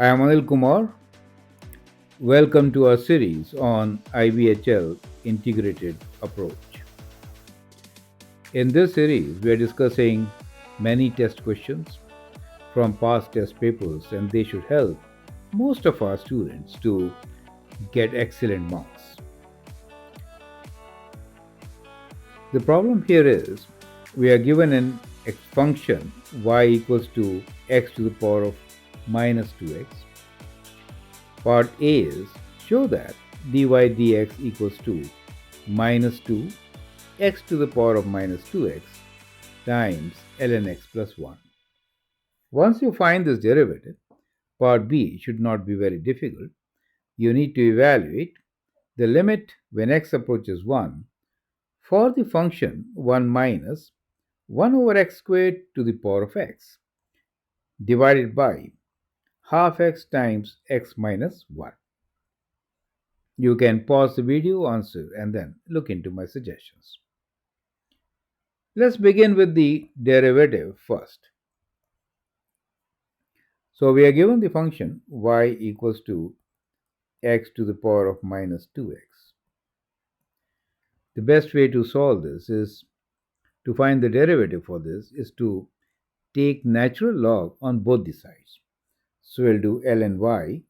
I am Anil Kumar. Welcome to our series on IBHL Integrated Approach. In this series, we are discussing many test questions from past test papers, and they should help most of our students to get excellent marks. The problem here is we are given an function y equals to x to the power of minus 2x. Part A is show that dy dx equals to minus 2 x to the power of minus 2x times ln x plus 1. Once you find this derivative, part B should not be very difficult. You need to evaluate the limit when x approaches 1 for the function 1 minus 1 over x squared to the power of x divided by half x times x minus 1. You can pause the video, answer, and then look into my suggestions. Let's begin with the derivative first. So we are given the function y equals to x to the power of minus 2x. The best way to solve this is to find the derivative for this is to take natural log on both the sides. So we'll do ln y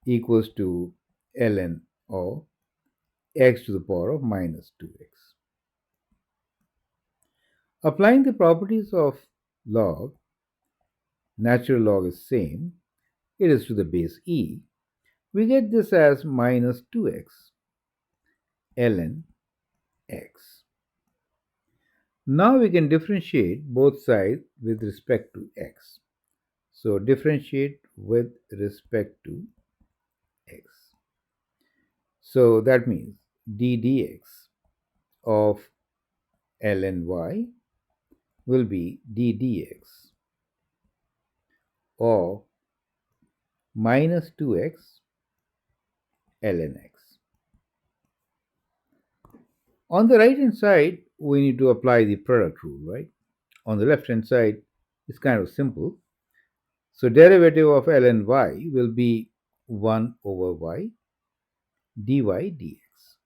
equals to ln of x to the power of minus 2x. Applying the properties of log, natural log is same, it is to the base e. We get this as minus 2x ln x. Now we can differentiate both sides with respect to x. So differentiate with respect to x. So that means d dx of ln y will be d dx of minus 2x ln x. On the right hand side, we need to apply the product rule, right? On the left hand side, it's kind of simple. So derivative of ln y will be 1 over y dy dx.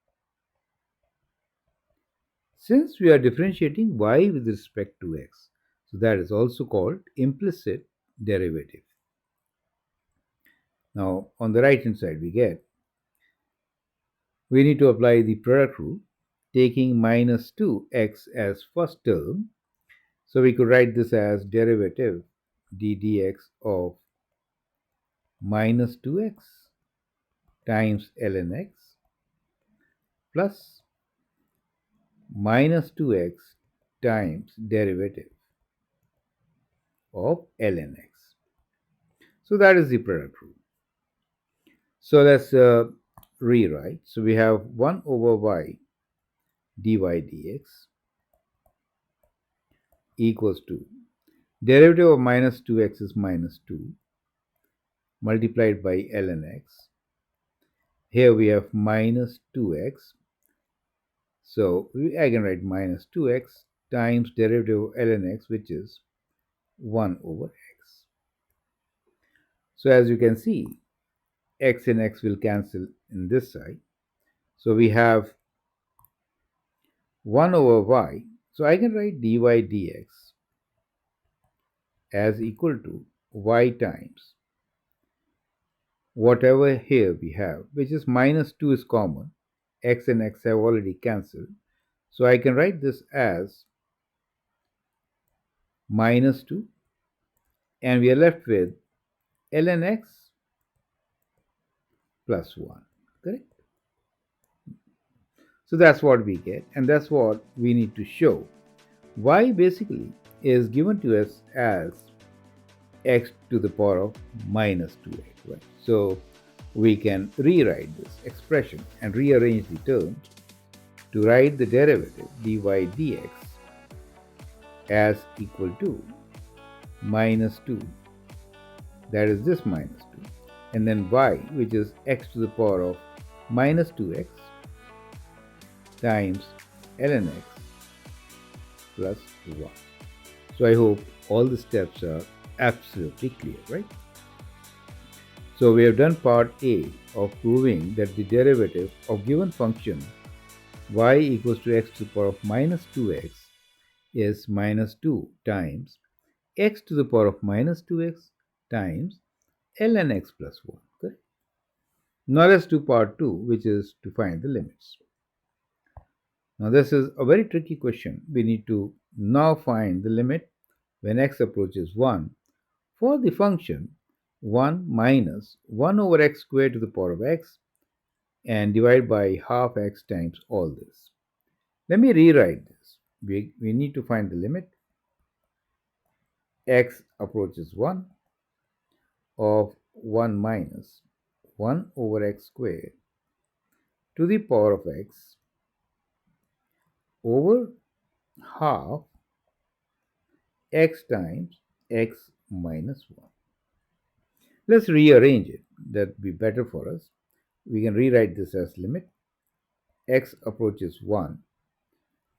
Since we are differentiating y with respect to x, so that is also called implicit derivative. Now on the right hand side we need to apply the product rule, taking minus 2x as first term. So we could write this as derivative d dx of minus 2x times ln x plus minus 2x times derivative of ln x. So that is the product rule. So let's rewrite. So we have 1 over y dy dx equals to derivative of minus 2x is minus 2 multiplied by ln x. Here we have minus 2x. So I can write minus 2x times derivative of ln x, which is 1 over x. So as you can see, x and x will cancel in this side. So we have 1 over y. So I can write dy dx as equal to y times whatever here we have, which is minus 2 is common. X and x have already cancelled. So I can write this as minus 2, and we are left with ln x plus 1. Correct? So that's what we get, and that's what we need to show. Y basically is given to us as x to the power of minus 2x. Right? So we can rewrite this expression and rearrange the terms to write the derivative dy dx as equal to minus 2, that is this minus 2, and then y, which is x to the power of minus 2x times ln x plus 1. So I hope all the steps are absolutely clear, right? So we have done part A of proving that the derivative of given function y equals to x to the power of minus 2x is minus 2 times x to the power of minus 2x times ln x plus 1. Correct? Now let's do part 2, which is to find the limits. Now this is a very tricky question. We need to now find the limit when x approaches 1 for the function 1 minus 1 over x squared to the power of x and divide by half x times all this. Let me rewrite this. We need to find the limit x approaches 1 of 1 minus 1 over x squared to the power of x over half x times x minus 1. Let's rearrange it. That would be better for us. We can rewrite this as limit x approaches 1.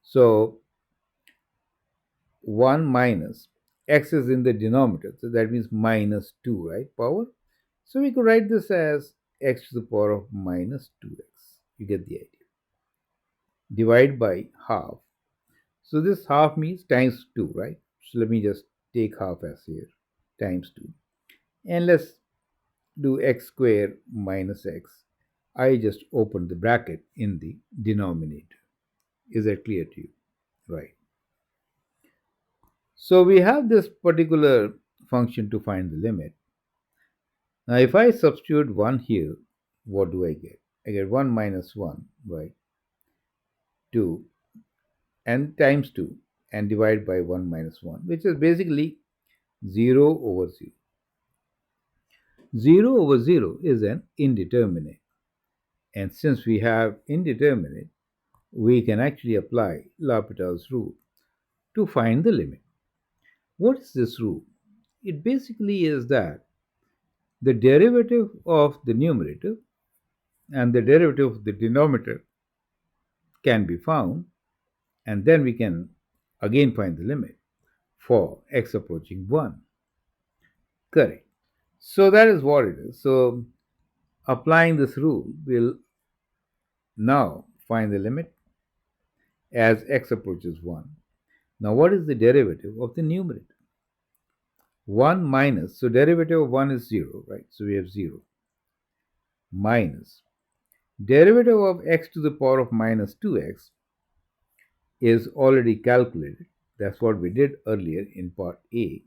So 1 minus x is in the denominator, so that means minus 2, right? Power. So we could write this as x to the power of minus 2x. You get the idea. Divide by half. So this half means times 2, right? So let me just take half as here, times 2. And let's do x squared minus x. I just opened the bracket in the denominator. Is that clear to you? Right. So we have this particular function to find the limit. Now if I substitute 1 here, what do I get? I get 1 minus 1, right? 2 and times 2 and divide by 1 minus 1, which is basically 0 over 0. 0 over 0 is an indeterminate. And since we have indeterminate, we can actually apply L'Hopital's rule to find the limit. What is this rule? It basically is that the derivative of the numerator and the derivative of the denominator can be found, and then we can again find the limit for x approaching 1. Correct. So that is what it is. So applying this rule, we'll now find the limit as x approaches 1. Now what is the derivative of the numerator? 1 minus, so derivative of 1 is 0, right? So we have 0 minus derivative of x to the power of minus 2x is already calculated. That's what we did earlier in part A,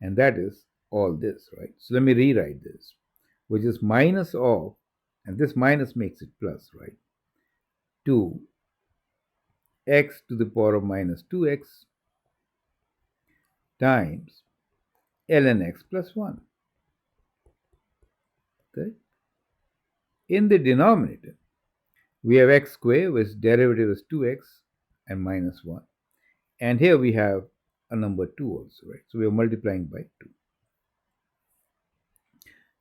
and that is all this, right? So let me rewrite this, which is minus of, and this minus makes it plus, right? 2 x to the power of minus 2x times ln x plus 1. Okay? In the denominator, we have x squared, which derivative is 2x and minus 1. And here we have a number 2 also, right? So we are multiplying by 2.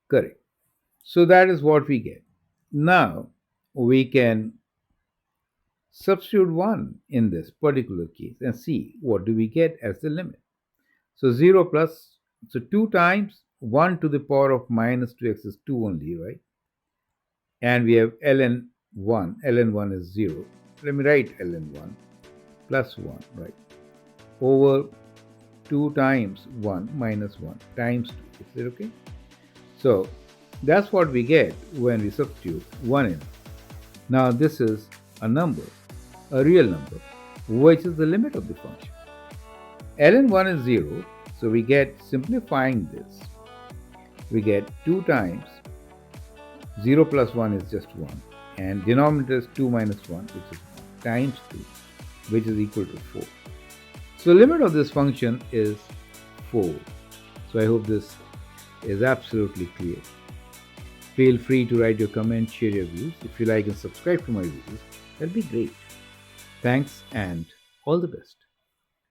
Correct. So that is what we get. Now we can substitute 1 in this particular case and see what do we get as the limit. So 0 plus, so 2 times 1 to the power of minus 2x is 2 only, right? And we have ln 1. ln 1 is 0. Let me write ln 1 plus 1, right? Over 2 times 1 minus 1 times 2. Is it okay? So that's what we get when we substitute 1 in. Now this is a number, a real number, which is the limit of the function. ln 1 is 0, so we get, simplifying this, we get 2 times 0 plus 1 is just 1, and denominator is 2 minus 1, which is 1, times 2, which is equal to 4. So limit of this function is 4. So I hope this is absolutely clear. Feel free to write your comments, share your views. If you like and subscribe to my videos, that'd be great. Thanks and all the best.